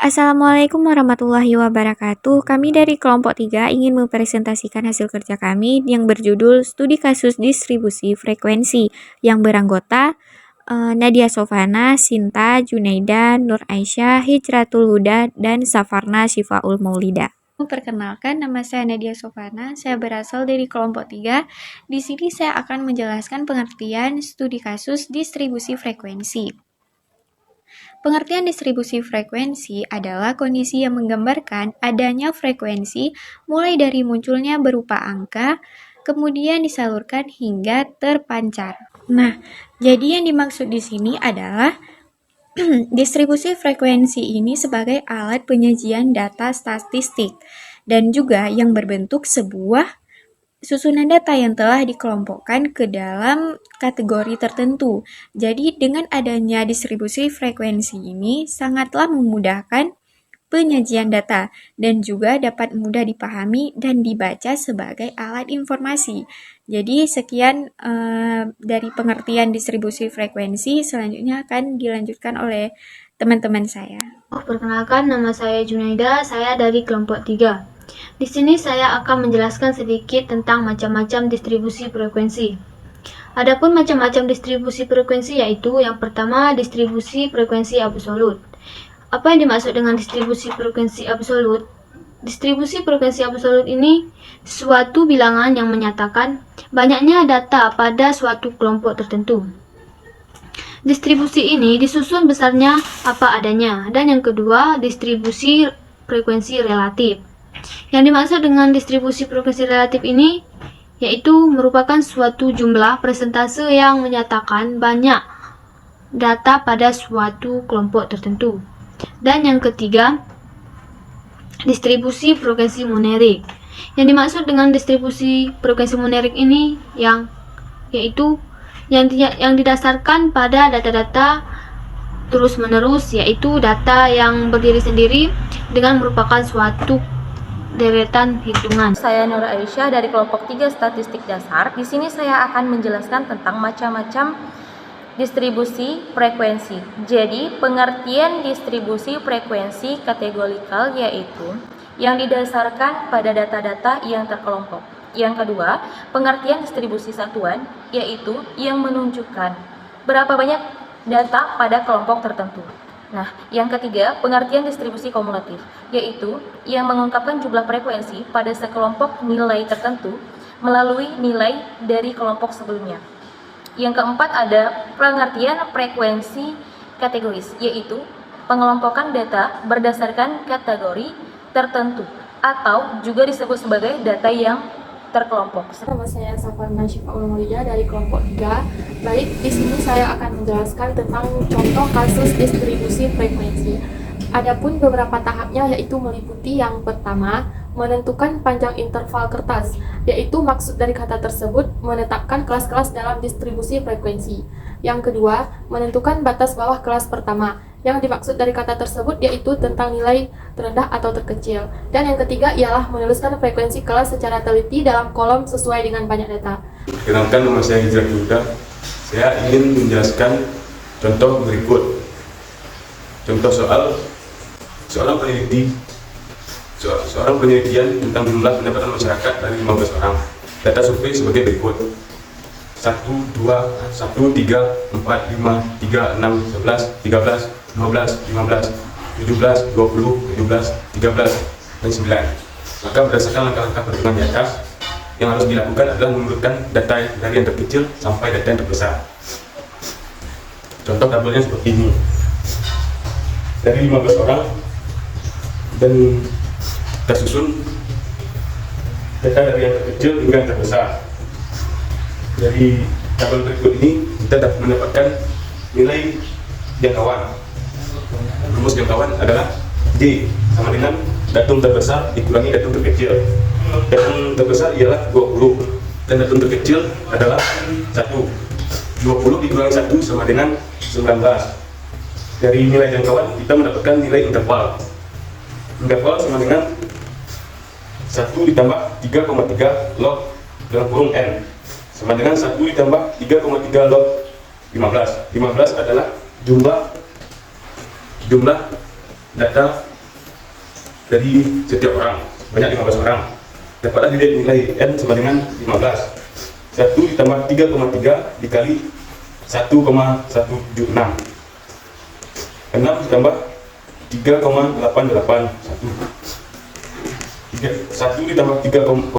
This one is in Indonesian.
Assalamualaikum warahmatullahi wabarakatuh. Kami dari kelompok 3 ingin mempresentasikan hasil kerja kami yang berjudul Studi Kasus Distribusi Frekuensi yang beranggota Nadia Sofana, Sinta, Junaida, Nur Aisyah, Hijratul Huda, dan Safarna Syifaul Maulida. Perkenalkan, nama saya Nadia Sofana. Saya berasal dari kelompok 3. Di sini saya akan menjelaskan pengertian studi kasus distribusi frekuensi. Pengertian distribusi frekuensi adalah kondisi yang menggambarkan adanya frekuensi mulai dari munculnya berupa angka, kemudian disalurkan hingga terpancar. Nah, jadi yang dimaksud di sini adalah distribusi frekuensi ini sebagai alat penyajian data statistik dan juga yang berbentuk sebuah susunan data yang telah dikelompokkan ke dalam kategori tertentu. Jadi dengan adanya distribusi frekuensi ini sangatlah memudahkan penyajian data dan juga dapat mudah dipahami dan dibaca sebagai alat informasi. Jadi sekian dari pengertian distribusi frekuensi, selanjutnya akan dilanjutkan oleh teman-teman saya. Perkenalkan, nama saya Junaida, saya dari kelompok 3. Di sini saya akan menjelaskan sedikit tentang macam-macam distribusi frekuensi. Adapun macam-macam distribusi frekuensi yaitu yang pertama distribusi frekuensi absolut. Apa yang dimaksud dengan distribusi frekuensi absolut? Distribusi frekuensi absolut ini suatu bilangan yang menyatakan banyaknya data pada suatu kelompok tertentu. Distribusi ini disusun besarnya apa adanya. Dan yang kedua, distribusi frekuensi relatif. Yang dimaksud dengan distribusi frekuensi relatif ini yaitu merupakan suatu jumlah persentase yang menyatakan banyak data pada suatu kelompok tertentu. Dan yang ketiga, distribusi frekuensi monerik. Yang dimaksud dengan distribusi frekuensi monerik ini yaitu yang didasarkan pada data-data terus-menerus, yaitu data yang berdiri sendiri dengan merupakan suatu deretan hitungan. Saya Nur Aisyah dari kelompok 3 Statistik Dasar. Di sini saya akan menjelaskan tentang macam-macam distribusi frekuensi. Jadi, pengertian distribusi frekuensi kategorikal yaitu yang didasarkan pada data-data yang terkelompok. Yang kedua, pengertian distribusi satuan yaitu yang menunjukkan berapa banyak data pada kelompok tertentu. Nah, yang ketiga, pengertian distribusi kumulatif, yaitu yang mengungkapkan jumlah frekuensi pada sekelompok nilai tertentu melalui nilai dari kelompok sebelumnya. Yang keempat ada pengertian frekuensi kategoris, yaitu pengelompokan data berdasarkan kategori tertentu atau juga disebut sebagai data yang terkelompok. Nama saya Safarna Syifaul Maulida dari kelompok 3. Baik, di sini saya akan menjelaskan tentang contoh kasus distribusi frekuensi. Adapun beberapa tahapnya yaitu meliputi yang pertama, menentukan panjang interval kertas, yaitu maksud dari kata tersebut menetapkan kelas-kelas dalam distribusi frekuensi. Yang kedua, menentukan batas bawah kelas pertama. Yang dimaksud dari kata tersebut yaitu tentang nilai terendah atau terkecil. Dan yang ketiga ialah menuliskan frekuensi kelas secara teliti dalam kolom sesuai dengan banyak data. Perkenalkan, nama saya Hijratul Huda. Saya ingin menjelaskan contoh berikut. Contoh seorang penelitian tentang jumlah pendapatan masyarakat dari 15 orang. Data survei sebagai berikut: 1, 2, 1, 3, 4, 5, 3, 6, 11, 13, 12, 15, 17, 20, 17, 13, dan 9. Maka berdasarkan langkah-langkah perhitungan di atas, yang harus dilakukan adalah menurunkan data dari yang terkecil sampai data yang terbesar. Contoh tabelnya seperti ini. Dari 15 orang dan tersusun data dari yang terkecil hingga yang terbesar. Dari tabel berikut ini kita dapat mendapatkan nilai jangkauan. Rumus jangkauan adalah D sama dengan datum terbesar dikurangi datum terkecil. Datum terbesar ialah 20 dan datum terkecil adalah 1. 20 dikurangi 1 sama dengan 19. Dari nilai jangkauan kita mendapatkan nilai interval. Interval sama dengan 1 ditambah 3,3 log dalam kurung N sama dengan 1 ditambah 3,3 log 15. 15 adalah jumlah data dari setiap orang, banyak 15 orang. Dapatlah nilai N sama dengan 15. 1 ditambah 3,3 dikali 1,176. 6 ditambah 3,881. 1 ditambah 3,